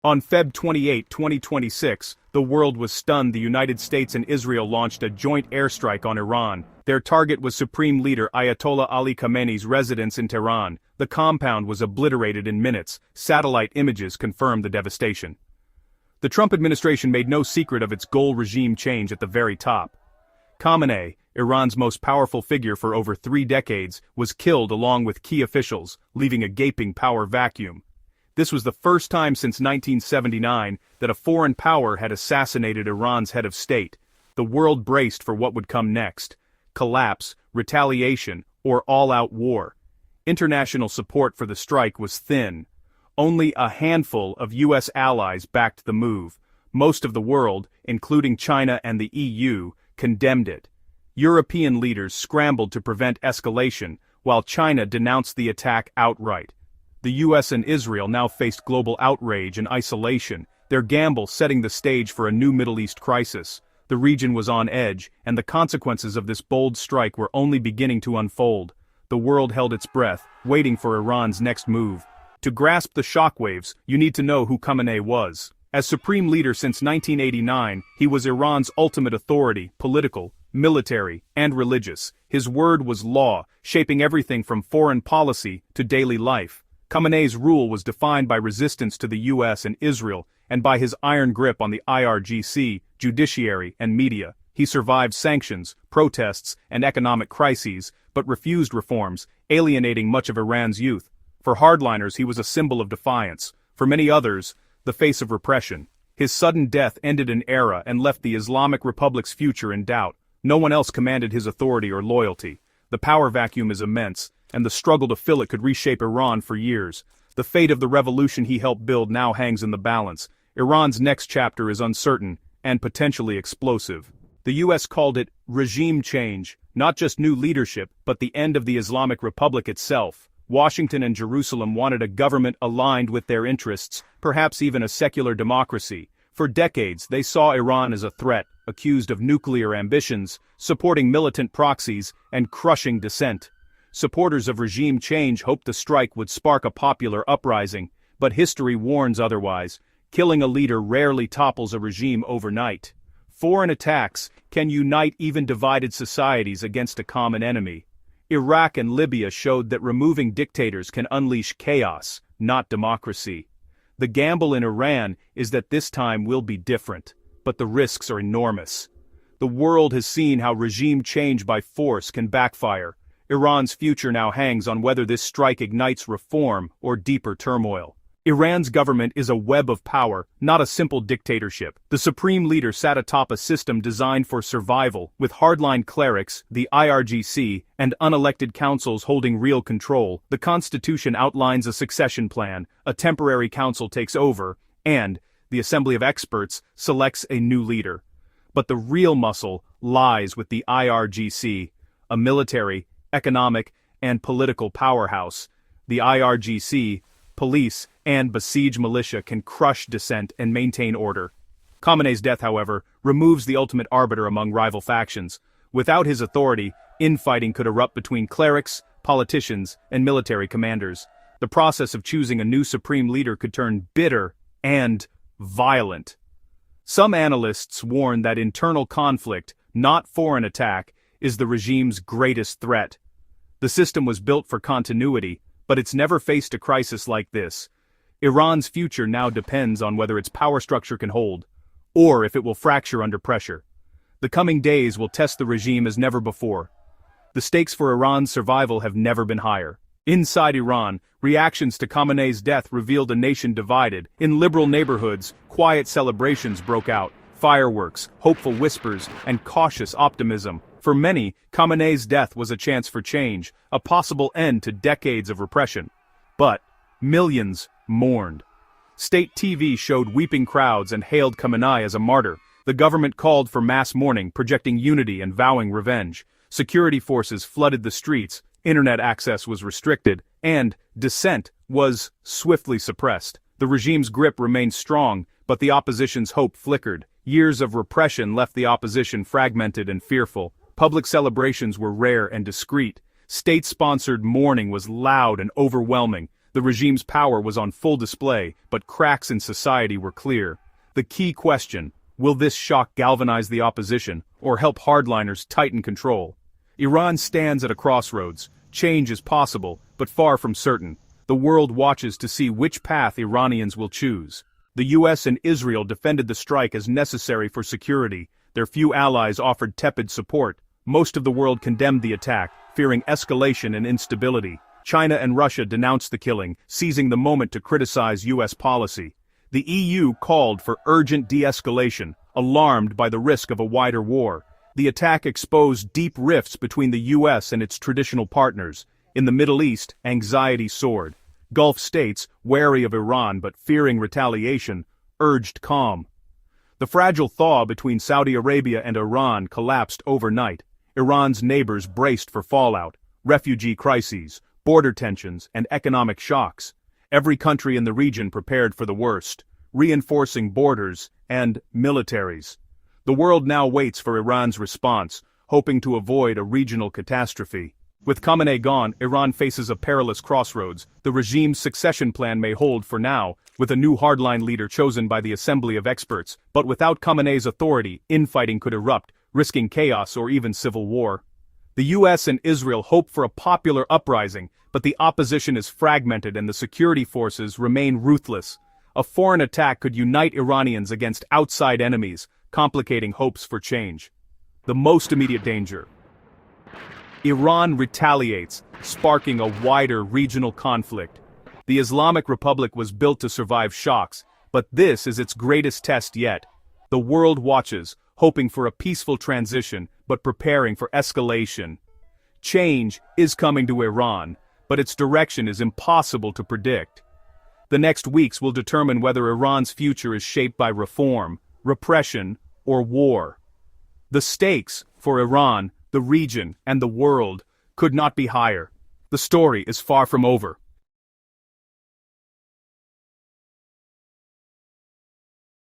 On Feb 28, 2026, the world was stunned. The United States and Israel launched a joint airstrike on Iran. Their target was Supreme Leader Ayatollah Ali Khamenei's residence in Tehran. The compound was obliterated in minutes. Satellite images confirmed the devastation. The Trump administration made no secret of its goal: regime change at the very top. Khamenei, Iran's most powerful figure for over 3 decades, was killed along with key officials, leaving a gaping power vacuum. This was the first time since 1979 that a foreign power had assassinated Iran's head of state. The world braced for what would come next: collapse, retaliation, or all-out war. International support for the strike was thin. Only a handful of U.S. allies backed the move. Most of the world, including China and the EU, condemned it. European leaders scrambled to prevent escalation, while China denounced the attack outright. The U.S. and Israel now faced global outrage and isolation, their gamble setting the stage for a new Middle East crisis. The region was on edge, and the consequences of this bold strike were only beginning to unfold. The world held its breath, waiting for Iran's next move. To grasp the shockwaves, you need to know who Khamenei was. As supreme leader since 1989, he was Iran's ultimate authority: political, military, and religious. His word was law, shaping everything from foreign policy to daily life. Khamenei's rule was defined by resistance to the U.S. and Israel, and by his iron grip on the IRGC, judiciary, and media. He survived sanctions, protests, and economic crises, but refused reforms, alienating much of Iran's youth. For hardliners, he was a symbol of defiance. For many others, the face of repression. His sudden death ended an era and left the Islamic Republic's future in doubt. No one else commanded his authority or loyalty. The power vacuum is immense, and the struggle to fill it could reshape Iran for years. The fate of the revolution he helped build now hangs in the balance. Iran's next chapter is uncertain and potentially explosive. The U.S. called it regime change, not just new leadership, but the end of the Islamic Republic itself. Washington and Jerusalem wanted a government aligned with their interests, perhaps even a secular democracy. For decades, they saw Iran as a threat, accused of nuclear ambitions, supporting militant proxies, and crushing dissent. Supporters of regime change hoped the strike would spark a popular uprising, but history warns otherwise. Killing a leader rarely topples a regime overnight. Foreign attacks can unite even divided societies against a common enemy. Iraq and Libya showed that removing dictators can unleash chaos, not democracy. The gamble in Iran is that this time will be different, but the risks are enormous. The world has seen how regime change by force can backfire. Iran's future now hangs on whether this strike ignites reform or deeper turmoil. Iran's government is a web of power, not a simple dictatorship. The supreme leader sat atop a system designed for survival, with hardline clerics, the IRGC, and unelected councils holding real control. The constitution outlines a succession plan, a temporary council takes over, and the assembly of experts selects a new leader. But the real muscle lies with the IRGC, a military, economic, and political powerhouse. The IRGC, police, and besieged militia can crush dissent and maintain order. Khamenei's death, however, removes the ultimate arbiter among rival factions. Without his authority, infighting could erupt between clerics, politicians, and military commanders. The process of choosing a new supreme leader could turn bitter and violent. Some analysts warn that internal conflict, not foreign attack, is the regime's greatest threat. The system was built for continuity, but it's never faced a crisis like this. Iran's future now depends on whether its power structure can hold, or if it will fracture under pressure. The coming days will test the regime as never before. The stakes for Iran's survival have never been higher. Inside Iran, reactions to Khamenei's death revealed a nation divided. In liberal neighborhoods, quiet celebrations broke out, fireworks, hopeful whispers, and cautious optimism. For many, Khamenei's death was a chance for change, a possible end to decades of repression. But millions mourned. State TV showed weeping crowds and hailed Khamenei as a martyr. The government called for mass mourning, projecting unity and vowing revenge. Security forces flooded the streets, internet access was restricted, and dissent was swiftly suppressed. The regime's grip remained strong, but the opposition's hope flickered. Years of repression left the opposition fragmented and fearful. Public celebrations were rare and discreet. State-sponsored mourning was loud and overwhelming. The regime's power was on full display, but cracks in society were clear. The key question: will this shock galvanize the opposition, or help hardliners tighten control? Iran stands at a crossroads. Change is possible, but far from certain. The world watches to see which path Iranians will choose. The US and Israel defended the strike as necessary for security. Their few allies offered tepid support. Most of the world condemned the attack, fearing escalation and instability. China and Russia denounced the killing, seizing the moment to criticize US policy. The EU called for urgent de-escalation, alarmed by the risk of a wider war. The attack exposed deep rifts between the US and its traditional partners. In the Middle East, anxiety soared. Gulf states, wary of Iran but fearing retaliation, urged calm. The fragile thaw between Saudi Arabia and Iran collapsed overnight. Iran's neighbors braced for fallout, refugee crises, border tensions, and economic shocks. Every country in the region prepared for the worst, reinforcing borders and militaries. The world now waits for Iran's response, hoping to avoid a regional catastrophe. With Khamenei gone, Iran faces a perilous crossroads. The regime's succession plan may hold for now, with a new hardline leader chosen by the Assembly of Experts, but without Khamenei's authority, infighting could erupt, risking chaos or even civil war. The US and Israel hope for a popular uprising, but the opposition is fragmented and the security forces remain ruthless. A foreign attack could unite Iranians against outside enemies, complicating hopes for change. The most immediate danger: Iran retaliates, sparking a wider regional conflict. The Islamic Republic was built to survive shocks, but this is its greatest test yet. The world watches, hoping for a peaceful transition, but preparing for escalation. Change is coming to Iran, but its direction is impossible to predict. The next weeks will determine whether Iran's future is shaped by reform, repression, or war. The stakes for Iran, the region, and the world could not be higher. The story is far from over.